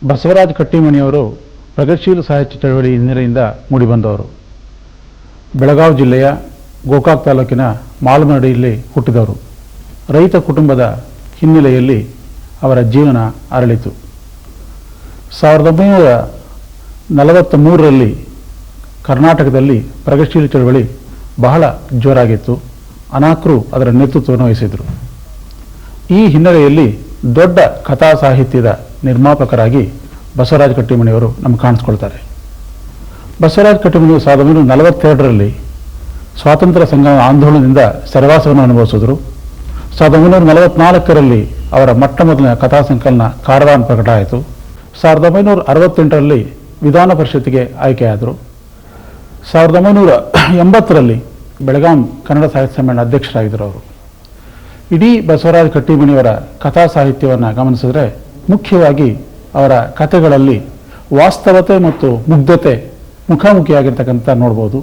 ಬಸವರಾಜ ಕಟ್ಟಿಮನಿಯವರು ಪ್ರಗತಿಶೀಲ ಸಾಹಿತ್ಯ ಚಳವಳಿ ಹಿನ್ನೆಲೆಯಿಂದ ಮೂಡಿಬಂದವರು. ಬೆಳಗಾವಿ ಜಿಲ್ಲೆಯ ಗೋಕಾಕ್ ತಾಲೂಕಿನ ಮಾಲಮರಡಿಯಲ್ಲಿ ಹುಟ್ಟಿದವರು. ರೈತ ಕುಟುಂಬದ ಹಿನ್ನೆಲೆಯಲ್ಲಿ ಅವರ ಜೀವನ ಅರಳಿತು. 1943ರಲ್ಲಿ ಕರ್ನಾಟಕದಲ್ಲಿ ಪ್ರಗತಿಶೀಲ ಚಳವಳಿ ಬಹಳ ಜೋರಾಗಿತ್ತು. ಅನಾಕರು ಅದರ ನೇತೃತ್ವವನ್ನು ವಹಿಸಿದರು. ಈ ಹಿನ್ನೆಲೆಯಲ್ಲಿ ದೊಡ್ಡ ಕಥಾ ಸಾಹಿತ್ಯದ ನಿರ್ಮಾಪಕರಾಗಿ ಬಸವರಾಜ ಕಟ್ಟಿಮನಿಯವರು ನಮ್ಗೆ ಕಾಣಿಸ್ಕೊಳ್ತಾರೆ. ಬಸವರಾಜ ಕಟ್ಟಿಮನಿಯವರು 1942ರಲ್ಲಿ ಸ್ವಾತಂತ್ರ್ಯ ಸಂಗ್ರಾಮ ಆಂದೋಲನದಿಂದ ಸೆರೆವಾಸವನ್ನು ಅನುಭವಿಸಿದರು. 1944ರಲ್ಲಿ ಅವರ ಮೊಟ್ಟ ಮೊದಲನೇ ಕಥಾ ಸಂಕಲನ ಕಾರವಾನ್ ಪ್ರಕಟ ಆಯಿತು. 1968ರಲ್ಲಿ ವಿಧಾನ ಪರಿಷತ್ತಿಗೆ ಆಯ್ಕೆಯಾದರು. 1980ರಲ್ಲಿ ಬೆಳಗಾಂ ಕನ್ನಡ ಸಾಹಿತ್ಯ ಸಮ್ಮೇಳನ ಅಧ್ಯಕ್ಷರಾಗಿದ್ದರು ಅವರು. ಇಡೀ ಬಸವರಾಜ ಕಟ್ಟಿಮನಿಯವರ ಕಥಾ ಸಾಹಿತ್ಯವನ್ನು ಗಮನಿಸಿದರೆ ಮುಖ್ಯವಾಗಿ ಅವರ ಕಥೆಗಳಲ್ಲಿ ವಾಸ್ತವತೆ ಮತ್ತು ಮುಗ್ಧತೆ ಮುಖಾಮುಖಿಯಾಗಿರ್ತಕ್ಕಂಥ ನೋಡ್ಬೋದು.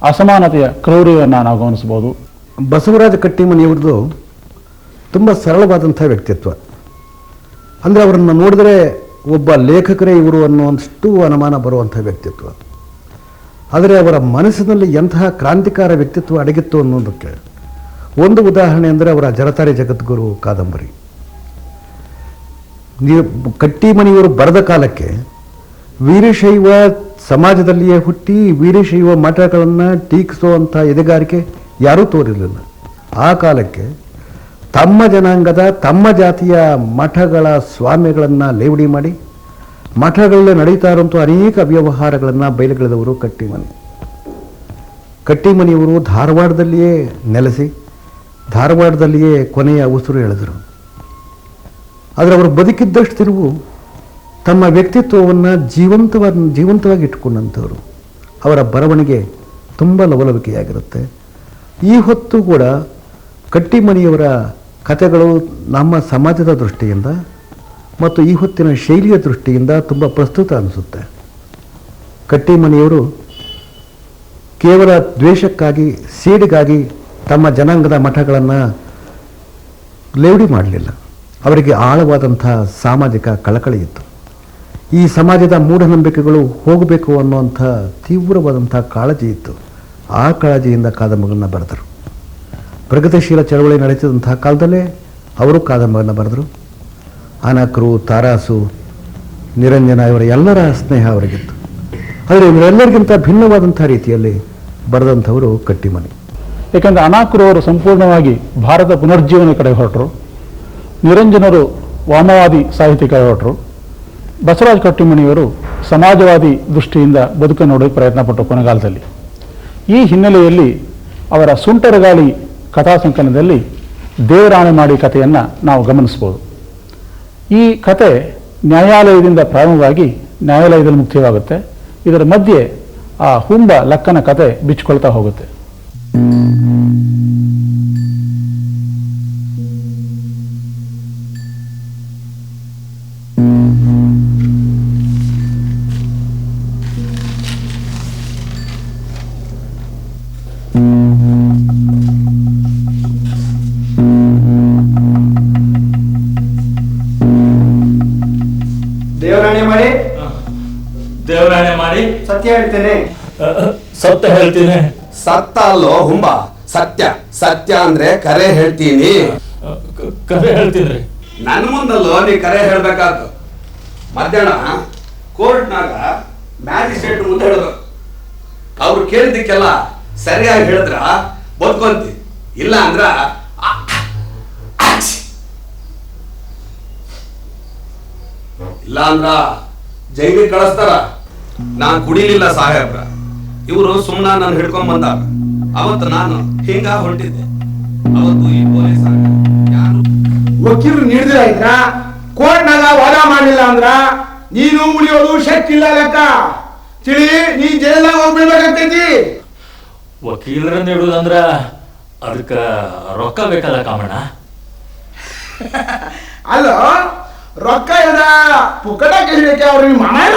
ಅಸಮಾನತೆಯ ಕ್ರೌರ್ಯವನ್ನು ನಾವು ಗಮನಿಸ್ಬೋದು. ಬಸವರಾಜ ಕಟ್ಟಿಮನಿಯವ್ರದ್ದು ತುಂಬ ಸರಳವಾದಂಥ ವ್ಯಕ್ತಿತ್ವ. ಅಂದರೆ ಅವರನ್ನು ನೋಡಿದರೆ ಒಬ್ಬ ಲೇಖಕರೇ ಇವರು ಅನ್ನುವಷ್ಟು ಅನುಮಾನ ಬರುವಂಥ ವ್ಯಕ್ತಿತ್ವ. ಆದರೆ ಅವರ ಮನಸ್ಸಿನಲ್ಲಿ ಎಂತಹ ಕ್ರಾಂತಿಕಾರ ವ್ಯಕ್ತಿತ್ವ ಅಡಗಿತ್ತು ಅನ್ನೋದಕ್ಕೆ ಒಂದು ಉದಾಹರಣೆ ಅಂದರೆ ಅವರ ಜರತಾರಿ ಜಗದ್ಗುರು ಕಾದಂಬರಿ. ಕಟ್ಟಿಮನಿಯವರು ಬರೆದ ಕಾಲಕ್ಕೆ ವೀರಶೈವ ಸಮಾಜದಲ್ಲಿಯೇ ಹುಟ್ಟಿ ವೀರಶೈವ ಮಠಗಳನ್ನು ಟೀಕಿಸುವಂಥ ಎದೆಗಾರಿಕೆ ಯಾರೂ ತೋರಿರಲಿಲ್ಲ. ಆ ಕಾಲಕ್ಕೆ ತಮ್ಮ ಜನಾಂಗದ ತಮ್ಮ ಜಾತಿಯ ಮಠಗಳ ಸ್ವಾಮಿಗಳನ್ನು ಲೇವಡಿ ಮಾಡಿ ಮಠಗಳಲ್ಲಿ ನಡೀತಾ ಇರುವಂಥ ಅನೇಕ ಅವ್ಯವಹಾರಗಳನ್ನು ಬಯಲುಗೆಳೆದವರು ಕಟ್ಟಿಮನಿಯವರು ಧಾರವಾಡದಲ್ಲಿಯೇ ನೆಲೆಸಿ ಧಾರವಾಡದಲ್ಲಿಯೇ ಕೊನೆಯ ಉಸಿರು ಎಳೆದರು. ಆದರೆ ಅವರು ಬದುಕಿದ್ದಷ್ಟು ತಿರುವು ತಮ್ಮ ವ್ಯಕ್ತಿತ್ವವನ್ನು ಜೀವಂತವಾಗಿ ಇಟ್ಟುಕೊಂಡಂಥವರು. ಅವರ ಬರವಣಿಗೆ ತುಂಬ ಲವಲವಿಕೆಯಾಗಿರುತ್ತೆ. ಈ ಹೊತ್ತು ಕೂಡ ಕಟ್ಟಿಮನಿಯವರ ಕಥೆಗಳು ನಮ್ಮ ಸಮಾಜದ ದೃಷ್ಟಿಯಿಂದ ಮತ್ತು ಈ ಹೊತ್ತಿನ ಶೈಲಿಯ ದೃಷ್ಟಿಯಿಂದ ತುಂಬ ಪ್ರಸ್ತುತ ಅನಿಸುತ್ತೆ. ಕಟ್ಟಿಮನಿಯವರು ಕೇವಲ ದ್ವೇಷಕ್ಕಾಗಿ ಸೇಡಿಗಾಗಿ ತಮ್ಮ ಜನಾಂಗದ ಮಠಗಳನ್ನು ಲೇವಡಿ ಮಾಡಲಿಲ್ಲ. ಅವರಿಗೆ ಆಳವಾದಂಥ ಸಾಮಾಜಿಕ ಕಳಕಳಿ ಇತ್ತು. ಈ ಸಮಾಜದ ಮೂಢನಂಬಿಕೆಗಳು ಹೋಗಬೇಕು ಅನ್ನುವಂಥ ತೀವ್ರವಾದಂಥ ಕಾಳಜಿ ಇತ್ತು. ಆ ಕಾಳಜಿಯಿಂದ ಕಾದಂಬರಿಗಳನ್ನು ಬರೆದರು. ಪ್ರಗತಿಶೀಲ ಚಳವಳಿ ನಡೆಸಿದಂಥ ಕಾಲದಲ್ಲೇ ಅವರು ಕಾದಂಬರಿಯನ್ನು ಬರೆದರು. ಅನಾಕರು, ತಾರಾಸು, ನಿರಂಜನ ಇವರ ಎಲ್ಲರ ಸ್ನೇಹ ಅವರಿಗಿತ್ತು. ಆದರೆ ಇವರೆಲ್ಲರಿಗಿಂತ ಭಿನ್ನವಾದಂಥ ರೀತಿಯಲ್ಲಿ ಬರೆದಂಥವರು ಕಟ್ಟಿಮನಿ. ಏಕೆಂದರೆ ಅನಾಕರು ಅವರು ಸಂಪೂರ್ಣವಾಗಿ ಭಾರತ ಪುನರ್ಜೀವನ ಕಡೆ ಹೊರಟರು. ನಿರಂಜನರು ವಾಮವಾದಿ ಸಾಹಿತ್ಯ ಕಡೆ ಹೊರಟರು. ಬಸವರಾಜ ಕಟ್ಟಿಮನಿಯವರು ಸಮಾಜವಾದಿ ದೃಷ್ಟಿಯಿಂದ ಬದುಕು ನೋಡಲು ಪ್ರಯತ್ನಪಟ್ಟರು ಕೊನೆಗಾಲದಲ್ಲಿ. ಈ ಹಿನ್ನೆಲೆಯಲ್ಲಿ ಅವರ ಸುಂಟರಗಾಳಿ ಕಥಾ ಸಂಕಲನದಲ್ಲಿ ದೇವರಾಣೆ ಮಾಡಿ ಕಥೆಯನ್ನು ನಾವು ಗಮನಿಸ್ಬೋದು. ಈ ಕತೆ ನ್ಯಾಯಾಲಯದಿಂದ ಪ್ರಾರಂಭವಾಗಿ ನ್ಯಾಯಾಲಯದಲ್ಲಿ ಮುಕ್ತಿಯಾಗುತ್ತೆ. ಇದರ ಮಧ್ಯೆ ಆ ಹುಂಬ ಲಕ್ಕನ ಕತೆ ಬಿಚ್ಚಿಕೊಳ್ತಾ ಹೋಗುತ್ತೆ. ದೇವರಾಣೆ ಮಾಡಿ ಸತ್ಯ ಹೇಳ್ತೇನೆ. ಸತ್ತ ಹೇಳ್ತೀನಿ. ಸತ್ತ ಅಲ್ಲೋ ಹುಂಬ, ಸತ್ಯ ಸತ್ಯ ಅಂದ್ರೆ ಕರೆ ಹೇಳ್ತೀನಿ. ಕರೆ ಹೇಳ್ತೀನಿ. ನನ್ನ ಮುಂದಲ್ಲೋ ನೀ ಕರೆ ಹೇಳ್ಬೇಕಾದ್ದು. ಮಧ್ಯಾಹ್ನ ಕೋರ್ಟ್ನಾಗ ಮ್ಯಾಜಿಸ್ಟ್ರೇಟ್ ಮುಂದೆ ಹೇಳ್ಬೇಕು. ಅವ್ರು ಕೇಳಿದ್ದಕ್ಕೆಲ್ಲ ಸರಿಯಾಗಿ ಹೇಳಿದ್ರ ಬದುಕೊಂತಿ, ಇಲ್ಲ ಅಂದ್ರ ಇಲ್ಲ ಅಂದ್ರ ಜೈಲಿಗೆ ಕಳಿಸ್ತಾರ. ನಾನ್ ಕುಡಿಲಿಲ್ಲ ಸಾಹೇಬ್ರ, ಇವರು ಸುಮ್ನ ನಾನು ಹಿಡ್ಕೊಂಡ್ ಬಂದಾಗ ಅವತ್ತು ನಾನು ಹಿಂಗ ಹೊರಟಿದ್ದೆ. ಅವತ್ತು ಈ ಪೊಲೀಸ್ ಯಾರು ವಕೀಲರು ನೀಡಿದ್ರ ಇದ್ರ ಕೋರ್ಟ್ನಾಗ ವಾದ ಮಾಡಲಿಲ್ಲ ಅಂದ್ರ ನೀನು ಉಳಿಯೋದು ಶಕ್ತಿಲ್ಲ ಲೆಕ್ಕ ತಿಳಿ. ನೀ ಜೈಲಾಗ ಹೋಗ್ಬಿಡ್ಬೇಕಾಗ್ತೈತಿ. ವಕೀಲರ ನೀಡುದಂದ್ರ ಅದಕ್ಕ ರೊಕ್ಕ ಬೇಕಲ್ಲ ಕಾಮಣ್ಣ. ಅಲ್ಲ ರೊಕ್ಕ ಇದ ಪುಕ್ಕಟ ಕೇಳಿಕೆ ಅವ್ರ ನಿಮ್ಮ ಮಾಮ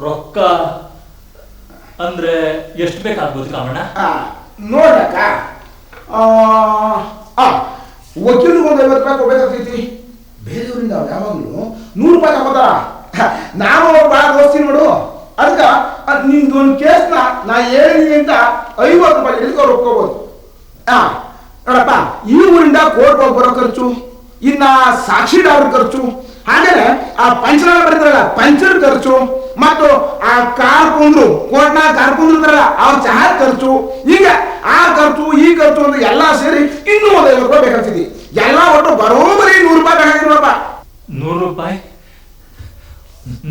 ರೊಕ್ಕ ಅಂದ್ರೆ ಎಷ್ಟು ಬೇಕಾಗ್ಬೋದು ಕಾಮಣ್ಣ? ನೋಡ್ಲಕ್ಕ ವಕೀಲರಿಗೆ ಒಂದು 50 ರೂಪಾಯಿ ಕೊಡ್ಬೇಕಾಗ್ತೈತಿ. ಬೇರೆಯವರಿಂದ ಅವ್ರು ಯಾವಾಗಲೂ 100 ರೂಪಾಯಿ ತಗೋತಾರ. ನಾವು ಭಾಳ ದೋಸ್ತಿ ನೋಡು, ಅದಕ್ಕೆ ನಿಮ್ದು ಒಂದು ಕೇಸ್ನ ನಾ ಹೇಳಿದೀನಿ ಅಂತ 50 ರೂಪಾಯಿ ಇಳಿಸ್ಕೊಂಡು ಒಪ್ಕೋಬೋದು. ನೋಡಪ್ಪ, ಈ ಊರಿಂದ ಕೋರ್ಟ್ ಹೋಗಿ ಬರೋ ಖರ್ಚು, ಇನ್ನ ಸಾಕ್ಷಿದಾರರ ಖರ್ಚು, ಹಾಗೇನೆ ಆ ಪಂಚನಾಮ ಬರೀತಾರಲ್ಲ ಪಂಚರ್ ಖರ್ಚು, ಮತ್ತು ಆ ಕಾರ್ ಕುಂದ್ರು ಕೋರ್ಟ್ನಾಗ ಕಾರ್ ಕುಂದ್ರಲ್ಲ ಅವ್ರ ಚಹಾ ಖರ್ಚು, ಈಗ ಆ ಖರ್ಚು ಈ ಖರ್ಚು ಅಂತ ಎಲ್ಲ ಸೇರಿ ಇನ್ನೂ 50 ರೂಪಾಯಿ ಬೇಕಾಗ್ತೈತಿ. ಎಲ್ಲ ಒಟ್ಟು ಬರೋಬರಿ 100 ರೂಪಾಯಿ ಬೇಕಾಗ್ತದೆ ನೋಡಪ್ಪ. 100 ರೂಪಾಯಿ?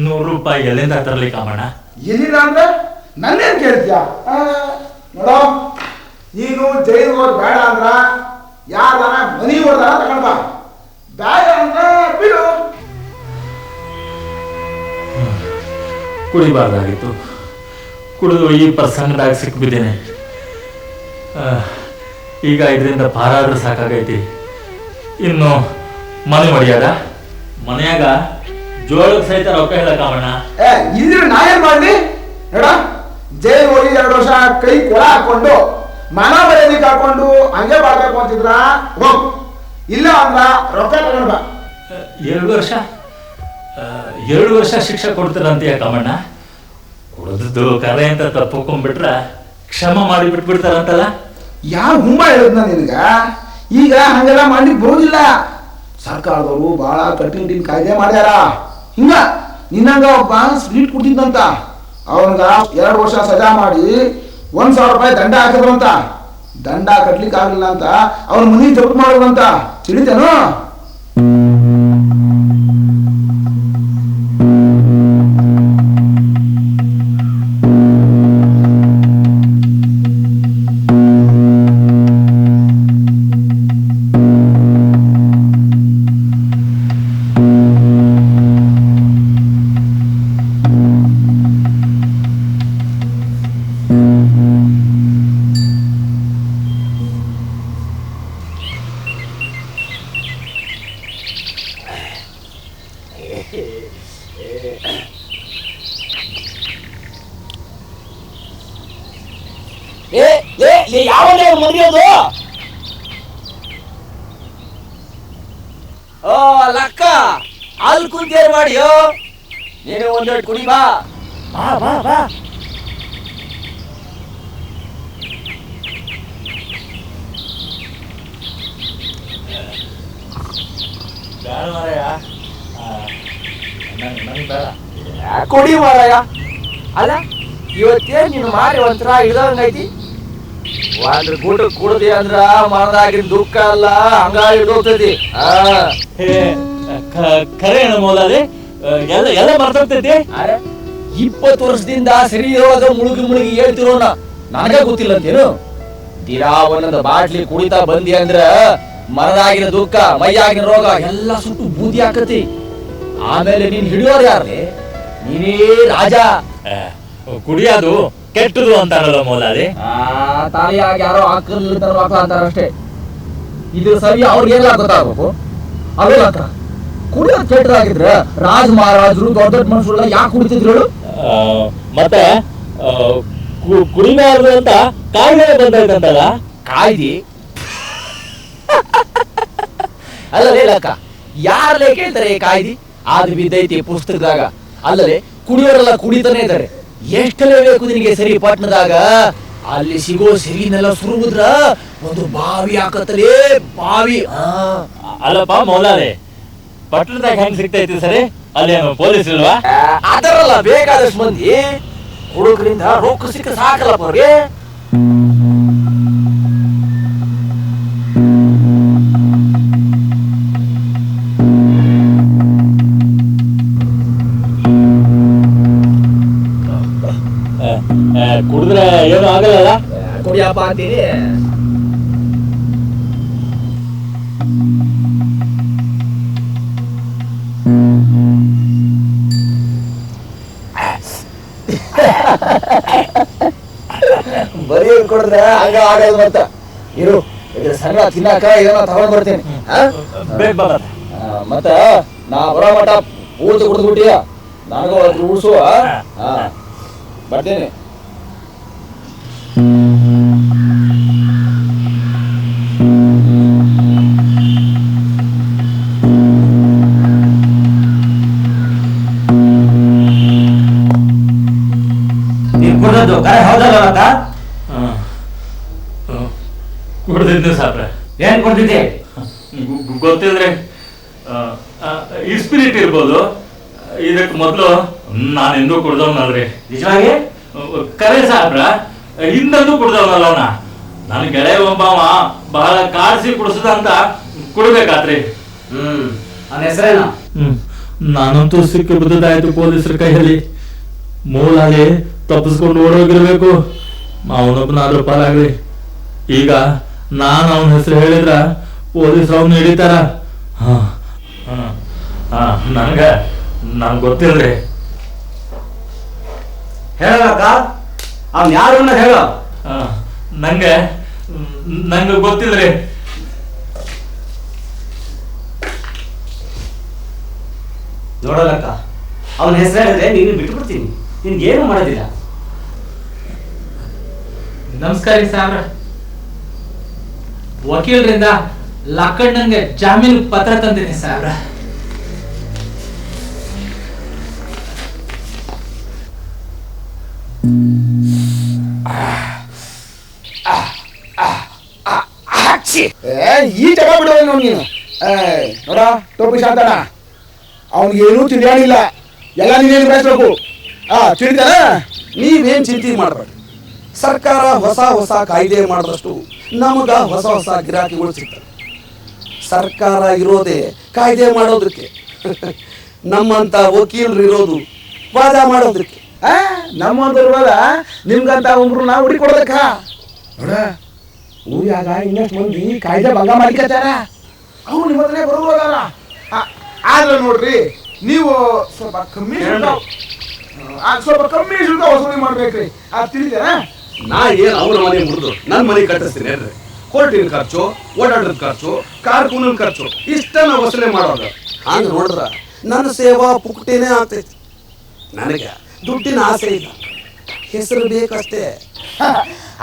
100 ರೂಪಾಯಿ ಎಲ್ಲಿಂದ ತರಲಿ ಕಾಮಣ್ಣ? ಏನಿಲ್ಲ ಅಂದ್ರೆ ನನ್ನೇನ್ ಕೇಳ್ತೀಯ? ನೋಡೋ, ನೀನು ಜೈಲು ಹೋದ್ ಬೇಡ ಅಂದ್ರ ಯಾರ ಮನಿ ಹೊಡೆದಾರ ತಗೊಂಡ್ ಬಾ, ಬೇಡ ಅಂದ್ರ ಬಿಡು. ಕುಡಿಬಾರ್ದಾಗಿತ್ತು, ಕುಡಿದು ಈ ಪ್ರಸಂಗದಾಗ ಸಿಕ್ಬಿದ್ದೇನೆ. ಈಗ ಇದರಿಂದ ಪಾರಾದ್ರೆ ಸಾಕಾಗೈತಿ. ಇನ್ನು ಮನೆ ಹೊಡಿಯಾಗ ಮನೆಯಾಗ ಜೋಳದ ಸಹಿತ ರೊಕ್ಕ ಇಲ್ಲ ಕಾಮಣ್ಣ. ಇದ್ರ ನಾ ಏನ್ ಮಾಡ್ಲಿ? ನೋಡ, ಜೈಲ್ ಹೋಗಿ 2 ವರ್ಷ ಕೈ ಕೊಳ ಹಾಕೊಂಡು ಮನ ಮರ್ಯಾದಿಗೆ ಹಾಕೊಂಡು ಹಂಗೆ ಬಾಳ್ಬೇಕು ಅಂತಿದ್ರ ಹೋಗ್, ಇಲ್ಲ ಅಂದ್ರ ರೊಕ್ಕ ತಗೊಂಡ್ ಬಾ. 2 ವರ್ಷ 2 ವರ್ಷ ಶಿಕ್ಷೆ ಕೊಡ್ತಾರಂತೀಯ ಕಾಮಣ್ಣ? ಕುಡಿದು ಕರೆ ಅಂತ ತಪ್ಪಿಕೊಂಡ್ಬಿಟ್ರ ಕ್ಷಮ ಮಾಡಿ ಬಿಟ್ಬಿಡ್ತಾರಂತಲ್ಲ? ಯಾವ ಹುಂಬ ಹೇಳಿದ್ನ ನಿನಗ? ಈಗ ಹಂಗೆಲ್ಲ ಮಾಡ್ಲಿಕ್ಕೆ ಬರೋದಿಲ್ಲ. ಸರ್ಕಾರದವರು ಬಹಳ ಕಠಿಣ ಕಾಯ್ದೆ ಮಾಡ್ಯಾರ. ಹಿಂಗ ನಿನ್ನಂಗ ಒಬ್ಬ ಸ್ವೀಟ್ ಕುಡ್ತಿದ್ದಂತ, ಅವನ್ಗ 2 ವರ್ಷ ಸಜಾ ಮಾಡಿ 1,000 ರೂಪಾಯಿ ದಂಡ ಹಾಕಿದ್ರಂತ. ದಂಡ ಕಟ್ಲಿಕ್ಕೆ ಆಗಲಿಲ್ಲ ಅಂತ ಅವ್ರ ಮನಿ ಜಪ್ತು ಮಾಡೋದಂತ, ತಿಳಿತೇನು? ಯಾವನೇ ಮುರಿಯೋದು? ಓ ಲಕ್ಕ, ಅಲ್ಲಿ ಕುಂತೇರ್ ಮಾಡಿಯೋ ನೀನು. ಒಂದೆರಡು ಕುಡಿ ಬಾ. ಬಾ ಬಾ ಬಾ. ಕುಡಿ ಮಾರಾಯ. ಅಲ್ಲ ಇವತ್ತೇ ನೀನು ಮಾರಿ ಒಂಥರ ಇಳ್ದಂಗೈತಿ. ಒಂದ್ರ ಗುಡ್ ಕುಡ್ದಿ ಅಂದ್ರ ಮನದಾಗಿನ ದುಃಖ ಅಲ್ಲ ಹಂಗ ಹಿಡ್ದೋಗ್ತೈತಿ. ಖರೆ ಮೋಲಾದೆ ಎಲ್ಲ ಎಲ್ಲ ಬರ್ತೈತಿ. 20 ವರ್ಷದಿಂದ ಶರೀರೊಳಗ ಮುಳುಗಿ ಹೇಳ್ತಿರೋನ ನನಗೆ ಗೊತ್ತಿಲ್ಲ ಅಂತೇನು? ದಿರಾ ಒಂದೊಂದು ಬಾಟ್ಲಿ ಕುಡಿತಾ ಬಂದಿ ಅಂದ್ರ ಮನದಾಗಿನ ದುಃಖ ಮೈಯಾಗಿನ ರೋಗ ಎಲ್ಲ ಸುಟ್ಟು ಬೂದಿ ಹಾಕತಿ. ಆಮೇಲೆ ನೀನ್ ಹಿಡಿಯೋರು ಯಾರೇ? ನೀನೇ ರಾಜ. ಕುಡಿಯೋದು ಕೆಟ್ಟದು ಅಂತಾರಲ್ಲ ಮೋಲಾದೆ. ತಾಳಿಯಾಗಿ ಯಾರೋ ಹಾಕಲ್ ಅಂತಾರಷ್ಟೇ. ಇದು ಸರಿ ಅವ್ರಿಗೆಲ್ಲ ಗೊತ್ತಾಗಬೇಕು. ಅವೇಲಕ್ಕ ಕುಡಿಯೋದು ಕೆಟ್ಟದಾಗಿದ್ರೆ ರಾಜ ಮಹಾರಾಜರು ದೊಡ್ಡ ದೊಡ್ಡ ಮನುಷ್ಯರೆಲ್ಲ ಯಾಕೆ ಕುಡಿತಿದ್ರು? ಮತ್ತೆ ಕುಡಿಬಾರ್ದು ಅಂತ ಕಾಯ್ದೆ ಬಂದೈತಂತಲ್ಲ? ಕಾಯ್ದೆ ಅಲ್ಲಲೇ ಲಕ್ಕ, ಯಾರಲ್ಲೇ ಕೇಳ್ತಾರೆ ಕಾಯ್ದೆ? ಆದ್ ಬಿದ್ದೈತಿ ಪುಸ್ತಕದಾಗ. ಅಲ್ಲದೆ ಕುಡಿಯೋರೆಲ್ಲ ಕುಡಿತಾನೆ ಇದ್ದಾರೆ. ಎಷ್ಟಲ್ಲೇ ಬೇಕು ನಿನಗೆ ಸರಿ ಪಟ್ಟಣದಾಗ ಅಲ್ಲಿ ಸಿಗೋ ಸಿರಿನೆಲ್ಲ ಸುರುವುದ್ರ ಒಂದು ಬಾವಿ ಹಾಕತ್ತಲೇ ಬಾವಿ. ಅಲ್ಲಪ್ಪ ಮೌಲಾರೆ, ಪಟ್ಟಣದಾಗ ಹೆಂಗ್ ಸಿಗ್ತೈತಿ ಸರಿ? ಅಲ್ಲೇನು ಪೊಲೀಸ್ ಇಲ್ವಾ? ಅದರಲ್ಲ ಬೇಕಾದಷ್ಟು ಮಂದಿ ಹುಡುಗರಿಂದ ರೊಕ್ಕ ಸಿಕ್ಕ ಸಾಕಲ್ಲಪ್ಪ ಅವ್ರಿಗೆ. ಕುಡಿದ್ರೆ ಏನು ಆಗಲ್ಲ. ಕುಡಿಯಪ್ಪ ಅಂತೀನಿ. ಬರೀ ಕೊಡಿದ್ರೆ ಹಂಗ ಆಗಲ್ಲ ಮತ್ತ. ಇರು ಇದ್ರ ಸಂಗ ತಿನ್ನಾಕ ಏನೋ ತಗೊಂಡ್ ಬರ್ತೀನಿ. ಮತ್ತ ನಾ ಬರೋ ಮಠ ಪೂರ್ತಿ ಕುಡಿದು ಬಿಟ್ಟಿಯ ನನಗೂ ಉಳಿಸು. ಬರ್ತೇನೆ. ಕುಡ್ದಿದ್ದೆ ಸಾಬ್ರೆ. ಏನ್ ಕೊಡ್ತಿದ್ದೆ? ಗೊತ್ತಿದ್ರೆ ಸ್ಪಿರಿಟ್ ಇರ್ಬೋದು. ಇದಕ್ಕೆ ಮೊದಲು ನಾನೆಂದೂ ಕುಡ್ದವನಲ್ರಿ. ನಿಜವಾಗಿ ಕರೆ ಸಾಬ್ರ, ಹಿಂದೂ ಕುಡ್ದವನಲ್ಲ ಅವನ. ನನ್ನ ಗೆಳೆಯ ಒಬ್ಬವ ಬಹಳ ಕಾಡ್ಸಿ ಕುಡಿಸದಂತ ಕುಡ್ಬೇಕಾತ್ರಿ. ನನ್ನ ಹೆಸರೇನು? ನಾನಂತೂ ಸಿಕ್ಕಿ ಬಿದ್ದದಾಯ್ತು ಪೊಲೀಸರ ಕೈಯಲ್ಲಿ. ಮೂಲಾಗಿ ತಪ್ಪಿಸ್ಕೊಂಡು ಓಡೋಗಿರ್ಬೇಕು. ಅವನೊಬ್ಬನಾದ್ರೂ ಪಾಲಾಗ್ರಿ. ಈಗ ನಾನು ಅವನ ಹೆಸರು ಹೇಳಿದ್ರ ಪೊಲೀಸರು ಅವನು ಹಿಡಿತಾರ. ನನ್ಗೆ ಗೊತ್ತಿಲ್ರಿ. ಹೇಳಕ್ಕ ಅವ್ನು ಯಾರು ಹೇಳ. ನಂಗೆ ಗೊತ್ತಿಲ್ರಿ. ನೋಡಲಕ್ಕ, ಅವನ ಹೆಸರು ಹೇಳಿದ್ರೆ ನೀನು ಬಿಟ್ಬಿಡ್ತೀನಿ. ನಿನ್ಗೇನು ಮಾಡೋದಿಲ್ಲ. ನಮಸ್ಕಾರ ಸಾಬ್ರ. ವಕೀಲರಿಂದ ಲಕ್ಕಣ್ಣಂಗೆ ಜಾಮೀನು ಪತ್ರ ತಂದಿದ್ದೀನಿ ಸಾಬ್ರ. ಈ ಜಗ ಬಿಡುವ ನೋಡಿ ನೀನು. ನೋಡ ಟೋಪಿ ಶಾಂತಣ್ಣ, ಅವನಿಗೇನು ತಿಳಿಯಾಣಿಲ್ಲ. ಎಲ್ಲ ನೀನೇನು ಬೆಳೆಸ್ಬೇಕು. ತಿಳಿತಾನ? ನೀವೇನ್ ಚಿಂತೆ ಮಾಡಬೇಡಿ. ಸರ್ಕಾರ ಹೊಸ ಹೊಸ ಕಾಯ್ದೆ ಮಾಡಿದಷ್ಟು ನಮಗ ಹೊಸ ಹೊಸ ಗಿರಾಕಿಗಳು ಸಿಗ್ತವೆ. ಸರ್ಕಾರ ಇರೋದೇ ಕಾಯ್ದೆ ಮಾಡೋದಕ್ಕೆ. ನಮ್ಮಂತ ವಕೀಲರು ಇರೋದು ವಾದ ಮಾಡೋದಕ್ಕೆ. ನಮ್ಮಂತರುವಾಗ ನಿಮ್ಗಂತ ಒಬ್ರು ನಾವು ಹುಡುಕೊಡ್ಬೇಕ. ನೋಡ ಊರಾಗ ಇನ್ನಷ್ಟು ಮಂದಿ ಕಾಯ್ದೆ ಭಂಗ ಮಾಡಿಕತ್ತಾರ. ಅವ್ರು ನಿಮ್ಮ ಹತ್ರನೇ ಬರೋದಾರ. ಆದ್ರೆ ನೋಡ್ರಿ, ನೀವು ಸ್ವಲ್ಪ ಕಮ್ಮಿ ಶುಲ್ಕ ವಸೂಲಿ ಮಾಡ್ಬೇಕ್ರಿ. ಅದು ತಿಳಿದೇನಾ? ನಾ ಏನ್ ಅವ್ರ ಮನೆ ಮುರಿದು ನನ್ನ ಮನೆ ಕಟ್ಟಿಸ್ತೀನಿ ಹೇಳ್ರಿ. ಕೋರ್ಟಿನ ಖರ್ಚು, ಓಡಾಡೋದ್ ಖರ್ಚು, ಕಾರ್ಕೂನಿನ ಖರ್ಚು ಇಷ್ಟ ನಾವು ವಸೂಲಿ ಮಾಡೋದ. ಹಂಗ ನೋಡಿದ್ರ ನನ್ನ ಸೇವಾ ಪುಕ್ಟೇನೆ ಆಗ್ತೈತಿ. ನನಗೆ ದುಡ್ಡಿನ ಆಸೆ ಇಲ್ಲ, ಹೆಸರು ಬೇಕಷ್ಟೇ.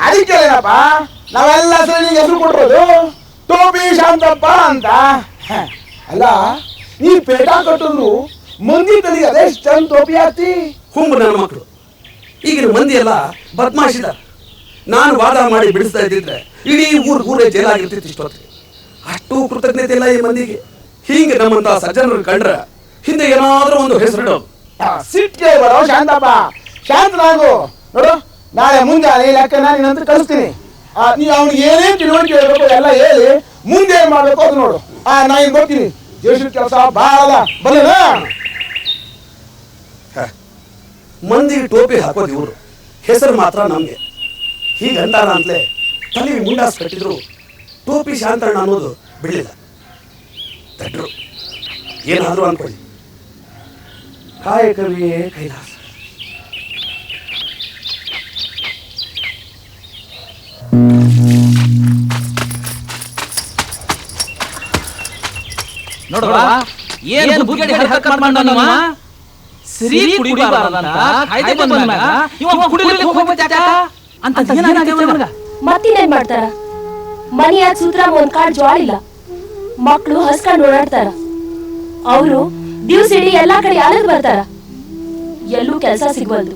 ಅದಕ್ಕೆಲ್ಲಪ್ಪ ನಾವೆಲ್ಲ ಸರಿ ಹೆಸರು ಕೊಟ್ಟಿರೋದು ಟೋಪಿ ಶಾಂತಪ್ಪ ಅಂತ. ಅಲ್ಲ, ನೀ ಪೇಟ ಕಟ್ಟಿದ್ರು ಮಂದಿ ತಲೆಗೆ ಅದೆಷ್ಟು ಚಂದ ಟೋಪಿ ಹಾಕ್ತಿ. ಹುಂಬ ನನ್ನ ಮಕ್ಕಳು. ಈಗಿನ ಮಂದಿ ಎಲ್ಲ ಬದ್ಮಾಶಿದ. ನಾನು ವಾದ ಮಾಡಿ ಬಿಡಿಸ್ತಾ ಇದ್ದಿದ್ರೆ ಇಡೀ ಊರೇ ಜೈಲಾಗಿರ್ತಿತ್ತು ಇಷ್ಟೊತ್ತಿಗೆ. ಅಷ್ಟು ಕೃತಜ್ಞತೆ ಇಲ್ಲ ಈ ಮಂದಿಗೆ. ಹೀಗೆ ನಮ್ಮಂತ ಸಜ್ಜನರು ಕಂಡ್ರ ಹಿಂದೆ ಏನಾದ್ರೂ ಒಂದು ಹೆಸರಿಡೋದು. ಸಿಟ್ಟಿಗೆ ಬರೋ ಶಾಂತಪ್ಪ, ಶಾಂತನಾಗು. ನೋಡು, ನಾಳೆ ಮುಂಜಾನೆ ಲೆಕ್ಕನ ನಿನ್ನಂತ ಕಳಿಸ್ತೀನಿ. ನೀ ಅವ್ನಿಗೆ ಏನೇನು ತಿಳುವಳಿಕೆ ಹೇಳ್ಬೇಕು ಎಲ್ಲ ಹೇಳಿ ಮುಂದೆ ಏನ್ ಮಾಡ್ಬೇಕು ಅದು ನೋಡು. ನಾ ಈಗ ಬರ್ತೀನಿ. ದೇಶದ ಕೆಲಸ ಭಾಳ ಬಲ್ಲ. ಮಂದಿಗೆ ಟೋಪಿ ಹಾಕೋದು ಇವರು, ಹೆಸರು ಮಾತ್ರ ನಮ್ಗೆ. ಹೀಗಂತಾರ ಅಂತಲೇ ತಲೆ ಮುಂಡಾಸ್ ಕಟ್ಟಿದ್ರು ಟೋಪಿ ಶಾಂತಣ್ಣ ಅನ್ನೋದು ಬಿಡಲಿಲ್ಲ. ತಡ್ರು ಏನಾದ್ರು ಅನ್ಕೊಳ್ಳಿ, ಕಾಯಕವೇ ಕೈಲಾಸ. ನೋಡುವ ಏನು ಬುಗ್ಗಡಿ ಹರಕತ್ ಮಾಡ್ಕೊಂಡವ. ಸರಿ ಕುಡಿಬಾರದಂತ ಕಾಯ್ದೆ ಬಂದ ಮ್ಯಾಗ ಇವ ಕುಡಿಲಿಕ್ಕೆ ಹೋಗ್ಬೇಕ ಅಂತ ಏನಾಗಿದೆ ಅವನಿಗೆ? ಮತ್ತಿನ್ನೇನ್ ಮಾಡ್ತಾರ? ಮನೆಯಾಗ ಸೂತ್ರ ಒಂದ್ ಕಾಡ್ ಜ್ವಾಳ ಇಲ್ಲ. ಮಕ್ಳು ಹಸ್ಕೊಂಡ್ ಓಡಾಡ್ತಾರ. ಅವರು ದಿವ್ಸಿಡೀ ಎಲ್ಲಾ ಕಡೆ ಅಲದ್ ಬರ್ತಾರ. ಎಲ್ಲೂ ಕೆಲಸ ಸಿಗ್ವಲ್ದು.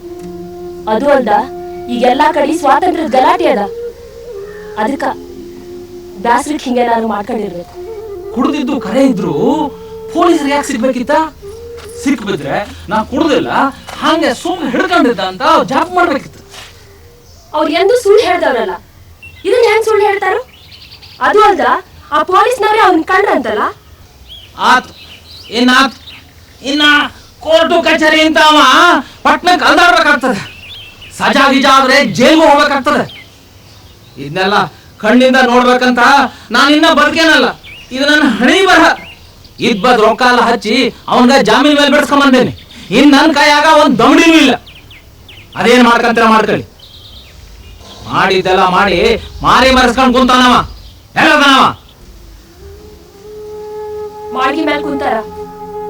ಅದು ಅಲ್ದ ಈಗ ಎಲ್ಲಾ ಕಡೆ ಸ್ವಾತಂತ್ರ್ಯದ ಗಲಾಟೆ ಅದ. ಅದಕ್ಕ ಬ್ಯಾಸ್ರಿಕ್ ಹಿಂಗೆ ನಾನು ಮಾಡ್ಕೊಂಡಿರ್ಬೇಕು. ಕುಡ್ದಿದ್ದು ಕರೆ ಇದ್ರು ಪೊಲೀಸರು ಯಾಕೆ ಸಿಗ್ಬೇಕಿತ್ತ? ಸಿಕ್ ಬಿದ್ರೆ ನಾ ಕುಡ್ದಿಲ್ಲ ಹಂಗೆ ಸುಮ್ಮನೆ ಹಿಡ್ಕೊಂಡಿದ್ದ ಅಂತ ಜಾಬ್ ಮಾಡ್ಬೇಕಿತ್ತು. ಅವ್ರು ಎಂದು ಸುಳ್ಳು ಹೇಳ್ದವ್ರಲ್ಲ, ಇದನ್ನ ಹೆಂಗ್ ಸುಳ್ಳು ಹೇಳ್ತಾರ? ಅದು ಅಲ್ದ ಆ ಪೊಲೀಸ್ನವ್ರೆ ಅವ್ನ ಕಂಡ್ರಂತಲ್ಲ. ಆತು ಇನ್ನಾತು, ಇನ್ನ ಕೋರ್ಟು ಕಚೇರಿ ಅಂತ ಅವ ಪಟ್ನಕ್ಕೆ ಅಲ್ದಾಡ್ಬೇಕಾಗ್ತದೆ. ಸಜಾ ಗಿಜಾ ಆದ್ರೆ ಜೈಲ್ಗೂ ಹೋಗ್ಬೇಕಾಗ್ತದೆ. ಇದನ್ನೆಲ್ಲ ಕಣ್ಣಿಂದ ನೋಡ್ಬೇಕಂತ ನಾನಿನ್ನ ಬದುಕೇನಲ್ಲ. ಇದು ನನ್ನ ಹಣಿ ಬರಹ. ಇಬ್ಬದ್ ರೊಕ್ಕ ಎಲ್ಲ ಹಚ್ಚಿ ಅವನ್ಗ ಜಾಮೀನ್ ಮೇಲೆ ಬೆಳೆಸ್ಕೊಂಡ್ ಬಂದೇನಿ. ಇನ್ ನನ್ನ ಕೈಯಾಗ ಒಂದ್ ದಮಡಿನೂ ಇಲ್ಲ. ಅದೇನ್ ಮಾಡ್ಕಂತೀರ ಮಾಡ್ಕೊಳ್ಳಿ. ಮಾಡಿದ್ದೆಲ್ಲ ಮಾಡಿ ಮಾರಿ ಮರೆಸ್ಕೊಂಡ್ ಕುಂತಾನವ. ಹೇಳದನವ ಮಾಳ್ಗಿ ಮೇಲೆ ಕುಂತಾರ.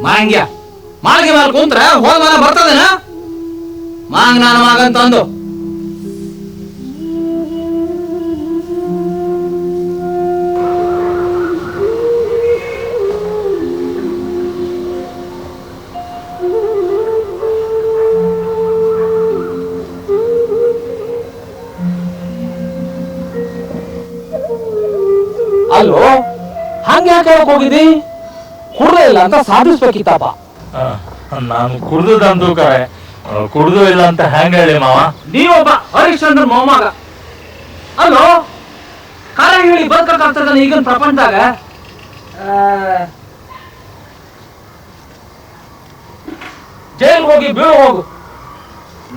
ಮಾಂಗ್ಯ ಮಾಳ್ಗಿ ಮೇಲೆ ಕುಂತ್ರ ಹೋದ ಮನ ಬರ್ತದೇನ? ಮಾಂಗ್ ನಾನು ಮಾಗಂತಂದು ಅಲ್ಲೋ ಹಂಗೆ ಯಾಕೆ ಹೇಳಕ್ ಹೋಗಿದ್ದಿ? ಕುಡ್ದೇ ಇಲ್ಲ ಅಂತ ಸಾಧಿಸ್ಬೇಕಿತ್ತಪ್ಪ. ನಾನು ಕುಡ್ದಂತೂ ಕರೆ, ಕುಡ್ದು ಇಲ್ಲ ಅಂತ ಹೆಂಗ ಹೇಳಿ ಮಾವ? ನೀವೊಬ್ಬ ಹರಿಶ್ಚಂದ್ರ ಮೊಮ್ಮಗ. ಅಲ್ಲೋ ಕಾಲ ಹೇಳಿ ಬದುಕಾಗ್ತದ ಈಗಿನ ಪ್ರಪಂಚದಾಗ. ಜೈಲ್ ಹೋಗಿ ಬೀಳು ಹೋಗು.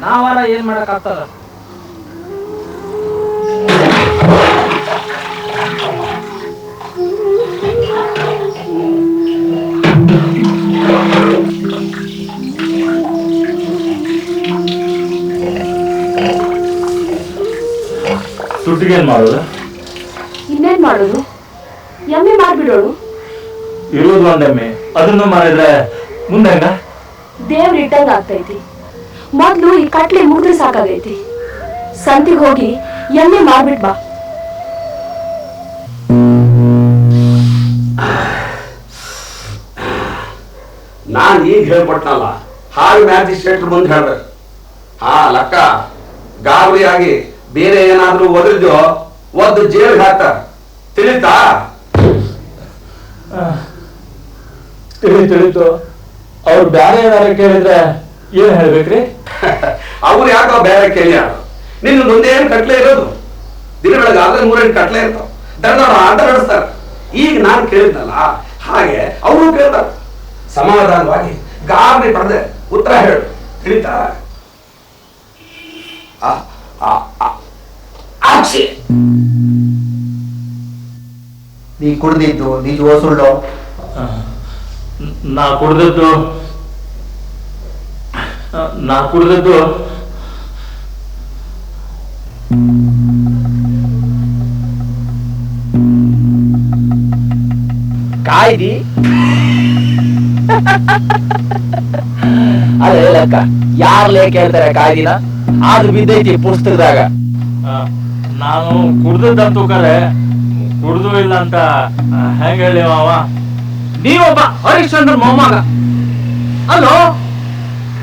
ನಾವಾರ ಏನ್ ಮಾಡಕ್ಕಾಗ್ತದ? ದುಡ್ಡಿಗೇನ್ ಮಾಡೋದು? ಇನ್ನೇನ್ ಮಾಡೋದು? ಎಮ್ಮೆ ಮಾರ್ಬಿಡೋಳು. ಇರೋದು ಒಂದೆಮ್ಮೆ, ಅದನ್ನು ಮಾಡಿದ್ರೆ ಮುಂದೆ ಹೆಂಗ? ದೇವ್ರ ಇಟ್ಟಂಗ ಆಗ್ತೈತಿ. ಮೊದ್ಲು ಈ ಕಟ್ಲೆ ಮುಗಿದ್ರೆ ಸಾಕಾಗೈತಿ. ಸಂತಿಗೆ ಹೋಗಿ ಎಮ್ಮೆ ಮಾರ್ಬಿಟ್ ಬಾ. ನಾನ್ ಈಗ ಹೇಳ್ಕೊಟ್ನಲ್ಲ, ಹಾಗೆ ಮ್ಯಾಜಿಸ್ಟ್ರೇಟ್ರ್ ಮುಂದೆ ಹೇಳ್ಬೇಕು. ಲಕ್ಕ ಗಾಬರಿಯಾಗಿ ಬೇರೆ ಏನಾದ್ರೂ ಒದರಿದ್ಯೋ ಒದ್ದು ಜೈಲ್ಗೆ ಹಾಕ್ತಾರ. ತಿಳಿತಾ? ತಿಳಿತು. ಅವ್ರು ಬ್ಯಾರೆ ಏನಾರ ಕೇಳಿದ್ರೆ ಏನ್ ಹೇಳ್ಬೇಕ್ರಿ? ಅವ್ರು ಯಾಕೋ ಬೇರೆ ಕೇಳ್ಯಾರ? ನಿನ್ನ ಮುಂದೆ ಏನ್ ಕಟ್ಲೆ ಇರೋದು? ದಿನ ಬೆಳಗಾದ್ರೆ 3 ಕಟ್ಲೆ ಇರ್ತಾವ. ದಡ್ಡವ್ರು ಆಟ ನಡೆಸ್ತಾರ. ಈಗ ನಾನು ಕೇಳಿದ್ನಲ್ಲ ಹಾಗೆ ಅವರು ಕೇಳ್ತಾರ. ಸಮಾಧಾನವಾಗಿ ಗಾಬರಿ ಪಡೆದೆ ಉತ್ತರ ಹೇಳು. ತಿಳಿತಾ? ನೀ ಕುಡ್ದಿದ್ದು ನಿಜವೋ ಸುಳ್ಳು? ನಾ ಕುಡ್ದದ್ದು ಕಾಯ್ದಿ ಅದೇ ಲೆಕ್ಕ. ಯಾರ್ಲೇ ಕೇಳ್ತಾರೆ ಕಾಯ್ದಿನ? ಆದ್ರೂ ಬಿದ್ದೈತಿ ಪುಸ್ತಕದಾಗ. ನಾನು ಕುಡ್ದದಂತೂ ಕರೆ, ಕುಡ್ದು ಇಲ್ಲ ಅಂತ ಹೆಂಗ ಹೇಳಿ ಮಾವ? ನೀವೊಬ್ಬ ಹರಿಶ್ಚಂದ್ರ ಮೊಮ್ಮಗ. ಅಲ್ಲೋ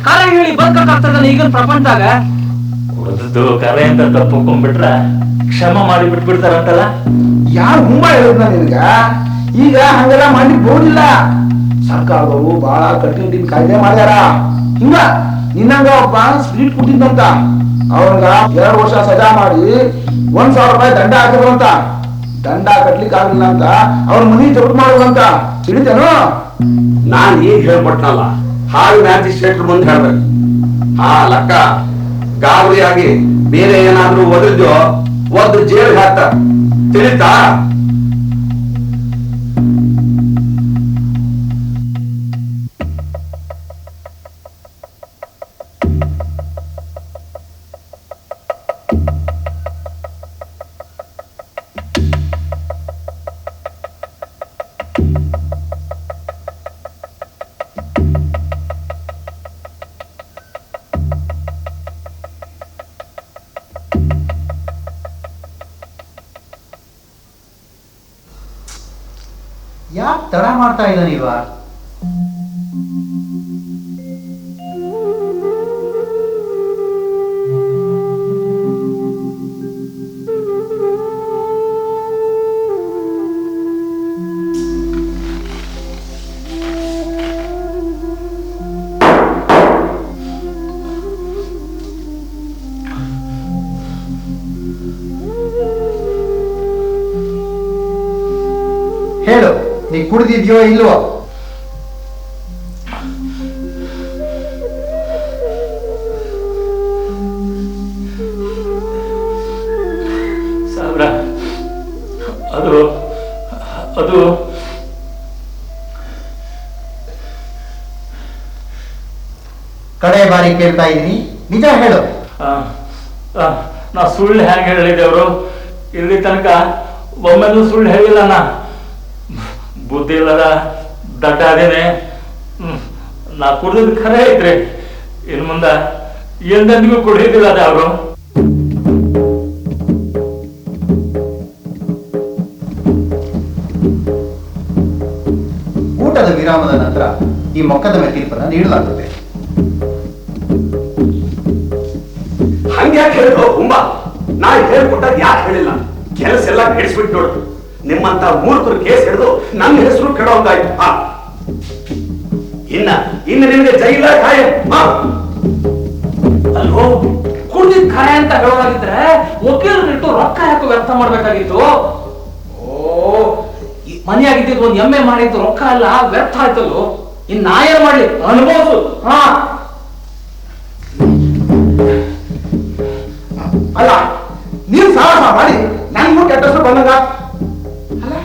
ಕಾಲ ಹೇಳಿ ಬದುಕಾಗ್ತದ ಈಗಿನ ಪ್ರಪಂಚದಾಗ. ಕುಡ್ದದ್ದು ಕರೆ ಅಂತ ತಪ್ಪಿಕೊಂಡ್ಬಿಟ್ರೆ ಕ್ಷಮ ಮಾಡಿ ಬಿಟ್ಬಿಡ್ತಾರಂತಲ್ಲ. ಯಾರು ಹುಂಬ ಹೇಳಿದ್ನ ನಿನ್ಗ? ಈಗ ಹಂಗೆಲ್ಲ ಮಾಡಿ ಬೋದಿಲ್ಲ. ಸರ್ಕಾರದವರು ಬಹಳ ಕಠಿಣ ಕಾಯ್ದೆ ಮಾಡ್ಯಾರ. ಹಿಂಗ ನಿನ್ನಂಗ ಒಬ್ಬ ಸ್ಪೀಡ್ ಕೊಟ್ಟಿದ್ದಂತ ಅವ್ರಗ 2 ವರ್ಷ ಸಜಾ ಮಾಡಿ 1,000 ರೂಪಾಯಿ ದಂಡ ಹಾಕಿದ್ರಂತ. ದಂಡ ಕಟ್ಲಿಕ್ಕೆ ಆಗಿಲ್ಲ ಅಂತ ಅವ್ರ ಮನಿ ಜಪ್ತ್ ಮಾಡುವಂತ. ತಿಳಿತೇನು? ನಾನ್ ಈಗ ಹೇಳ್ಕೊಟ್ನಲ್ಲ, ಹಾಗೆ ಮ್ಯಾಜಿಸ್ಟ್ರೇಟ್ರ್ ಮುಂದೆ ಹೇಳ್ಬೇಕು. ಲಕ್ಕ ಗಾಬರಿಯಾಗಿ ಬೇರೆ ಏನಾದ್ರೂ ಒದರಿದ್ಯೋ ಒದ್ದು ಜೈಲ್ಗೆ ಹಾಕ್ತಾರ. ತಿಳಿತಾ? ಯಾಕೆ ತಡ ಮಾಡ್ತಾ ಇದ್ದಾನೀವ? ಹೇಳು, ನೀ ಕುಡ್ದಿದ್ಯೋ ಇಲ್ವೋ? ಸಾವಿರ ಅದು ಅದು ಕಡೆ ಬಾರಿ ಕೇಳ್ತಾ ಇದ್ದೀನಿ, ನಿಜ ಹೇಳು. ನಾ ಸುಳ್ಳು ಹೆಂಗೆ ಹೇಳಿದೆ ಅವರು? ಇಲ್ಲಿ ತನಕ ಒಮ್ಮೆನೂ ಸುಳ್ಳು ಹೇಳಿಲ್ಲ. ಬುದ್ಧಿ ಇಲ್ಲದ ದಡ್ಡ ಅದೇನೆ. ನಾ ಕುಡಿದ್ ಖರೆ ಐತ್ರಿ. ಇನ್ ಮುಂದ ಎಂದೆಂದಿಗೂ ಕುಡಿಯೋದಿಲ್ಲ ಅದೇ ಅವರು. ಊಟದ ವಿರಾಮದ ನಂತರ ಈ ಮೊಕದ್ದಮೆ ತೀರ್ಪನ್ನು ನೀಡಲಾಗುತ್ತದೆ. ಹಂಗ್ಯಾಕೆ ಹೇಳಿದ್ರು ಹುಂಬ? ನಾ ಹೇಳ್ಕೊಟ್ಟಾಗ ಯಾಕೆ ಹೇಳಿಲ್ಲ? ಕೆಲಸ ಎಲ್ಲ ನಡೆಸ್ಬಿಟ್ಟು ನೋಡು. ನಿಮ್ಮಂತ ಮೂರ್ಖರು ಕೇಸ್ ಹಿಡಿದು ನನ್ನ ಹೆಸರು ಕೆಡೋಂಗಾಯ್ತು. ಇನ್ನು ನಿಮಗೆ ಜೈಲ ಕಾಯ. ಅಲ್ವೋ, ಕುಡ್ದಿದ್ ಖಾಯ ಅಂತ ಹೇಳೋದಾಗಿದ್ರೆ ವಕೀಲರಿಟ್ಟು ರೊಕ್ಕ ಯಾಕೆ ವ್ಯರ್ಥ ಮಾಡ್ಬೇಕಾಗಿತ್ತು? ಓ, ಮನೆಯಾಗಿದ್ದು ಒಂದು ಎಮ್ಮೆ ಮಾಡಿದ್ದು ರೊಕ್ಕ ಅಲ್ಲ, ವ್ಯರ್ಥ ಆಯ್ತಲ್ಲೋ. ಇನ್ ನಾ ಏನ್ ಮಾಡ್ಲಿ? ಅನುಭವಿಸು. ಅಲ್ಲ, ನೀನ್ ಸಾಹಸ ಮಾಡಿ ನನ್ಗೂ ಕೆಟ್ಟ ಹೆಸರು ಬಂದಂಗ. ಅಲ್ಲ,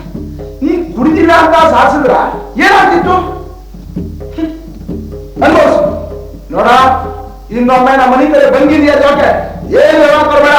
ನೀನ್ ಕುಡಿದಿಲ್ಲ ಅಂತ ಸಾಹಸಿದ್ರ ಏನಾಗ್ತಿತ್ತು? ಅನ್ಭವಿಸು ನೋಡ. ಇನ್ನೊಮ್ಮೆ ನಮ್ಮ ಮನೆ ಕಡೆ ಬಂದಿದೆಯಾ ಜೋಕೆ ಏನು ವ್ಯವಹಾರ ಕೊಡ್ಬೇಡ.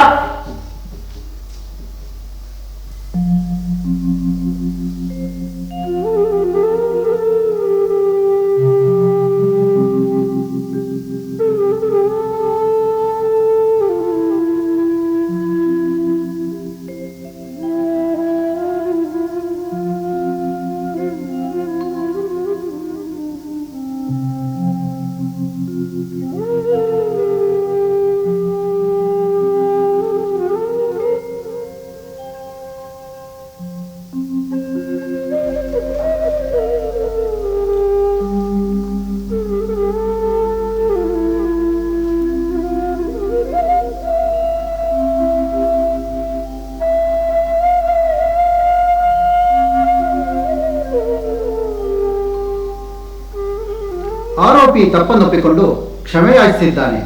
ಆರೋಪಿ ತಪ್ಪನ್ನೊಪ್ಪಿಕೊಂಡು ಕ್ಷಮೆಯಾಚಿಸಿದ್ದಾನೆ.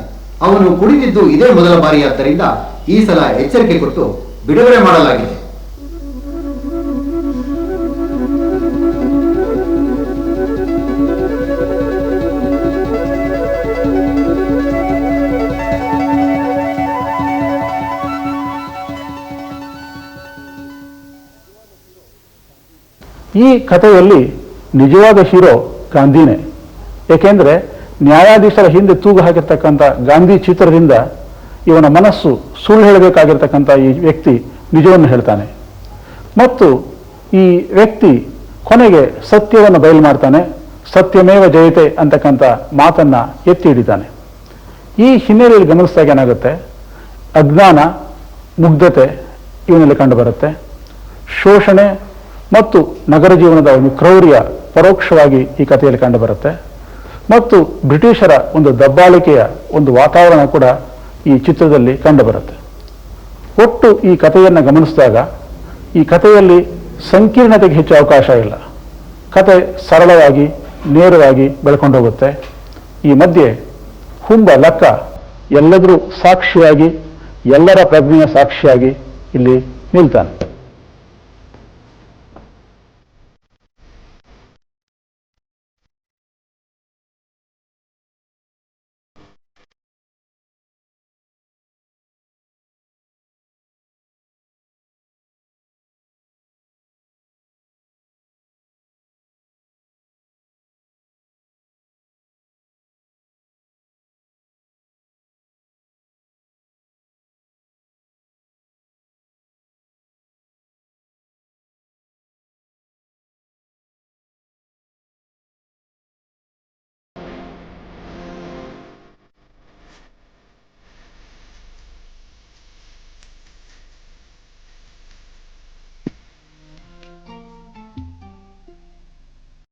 ಅವನು ಕುಡಿದಿದ್ದು ಇದೇ ಮೊದಲ ಬಾರಿಯಾದ್ದರಿಂದ ಈ ಸಲ ಎಚ್ಚರಿಕೆ ಕೊಟ್ಟು ಬಿಡುಗಡೆ ಮಾಡಲಾಗಿದೆ. ಈ ಕಥೆಯಲ್ಲಿ ನಿಜವಾದ ಹೀರೋ ಗಾಂಧಿನೇ. ಏಕೆಂದರೆ ನ್ಯಾಯಾಧೀಶರ ಹಿಂದೆ ತೂಗು ಹಾಕಿರ್ತಕ್ಕಂಥ ಗಾಂಧಿ ಚಿತ್ರದಿಂದ ಇವನ ಮನಸ್ಸು ಸುಳ್ಳು ಹೇಳಬೇಕಾಗಿರ್ತಕ್ಕಂಥ ಈ ವ್ಯಕ್ತಿ ನಿಜವನ್ನು ಹೇಳ್ತಾನೆ ಮತ್ತು ಈ ವ್ಯಕ್ತಿ ಕೊನೆಗೆ ಸತ್ಯವನ್ನು ಬಯಲು ಮಾಡ್ತಾನೆ. ಸತ್ಯಮೇವ ಜಯತೆ ಅಂತಕ್ಕಂಥ ಮಾತನ್ನು ಎತ್ತಿ ಹಿಡಿತಾನೆ. ಈ ಹಿನ್ನೆಲೆಯಲ್ಲಿ ಗಮನಿಸಿದಾಗ ಏನಾಗುತ್ತೆ, ಅಜ್ಞಾನ, ಮುಗ್ಧತೆ ಇವನಲ್ಲಿ ಕಂಡುಬರುತ್ತೆ. ಶೋಷಣೆ ಮತ್ತು ನಗರ ಜೀವನದ ಒಂದು ಕ್ರೌರ್ಯ ಪರೋಕ್ಷವಾಗಿ ಈ ಕಥೆಯಲ್ಲಿ ಕಂಡುಬರುತ್ತೆ ಮತ್ತು ಬ್ರಿಟಿಷರ ಒಂದು ದಬ್ಬಾಳಿಕೆಯ ಒಂದು ವಾತಾವರಣ ಕೂಡ ಈ ಚಿತ್ರದಲ್ಲಿ ಕಂಡುಬರುತ್ತೆ. ಒಟ್ಟು ಈ ಕಥೆಯನ್ನು ಗಮನಿಸಿದಾಗ ಈ ಕಥೆಯಲ್ಲಿ ಸಂಕೀರ್ಣತೆಗೆ ಹೆಚ್ಚು ಅವಕಾಶ ಇಲ್ಲ. ಕತೆ ಸರಳವಾಗಿ ನೇರವಾಗಿ ಬೆಳ್ಕೊಂಡು ಹೋಗುತ್ತೆ. ಈ ಮಧ್ಯೆ ಹುಂಬ ಲಕ್ಕ ಎಲ್ಲದರೂ ಸಾಕ್ಷಿಯಾಗಿ, ಎಲ್ಲರ ಪ್ರಜ್ಞೆಯ ಸಾಕ್ಷಿಯಾಗಿ ಇಲ್ಲಿ ನಿಲ್ತಾನೆ.